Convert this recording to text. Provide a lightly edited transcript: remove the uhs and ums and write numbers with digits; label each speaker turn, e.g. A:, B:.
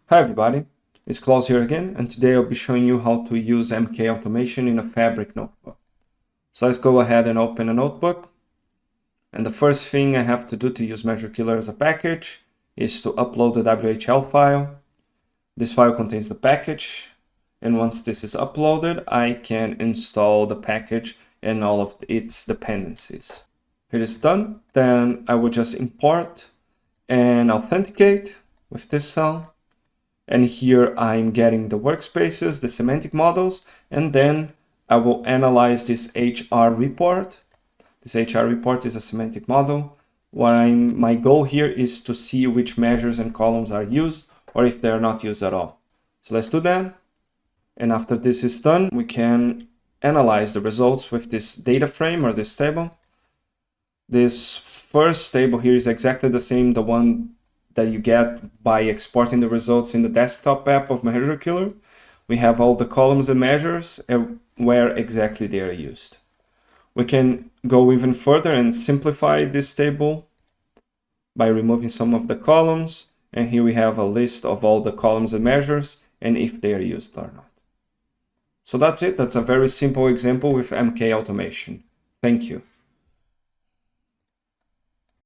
A: Hi everybody, it's Klaus here again, and today I'll be showing you how to use MK automation in a Fabric notebook. So let's go ahead and open a notebook. And the first thing I have to do to use Measure Killer as a package is to upload the WHL file. This file contains the package, and once this is uploaded, I can install the package and all of its dependencies. It is done, then I will just import and authenticate with this cell. And here I'm getting the workspaces, the semantic models, and then I will analyze this HR report. This HR report is a semantic model. My goal here is to see which measures and columns are used or if they are not used at all. So let's do that. And after this is done, we can analyze the results with this data frame or this table. This first table here is exactly the same, the one that you get by exporting the results in the desktop app of Measure Killer. We have all the columns and measures and where exactly they are used. We can go even further and simplify this table by removing some of the columns. And here we have a list of all the columns and measures and if they are used or not. So that's it. That's a very simple example with MK automation. Thank you.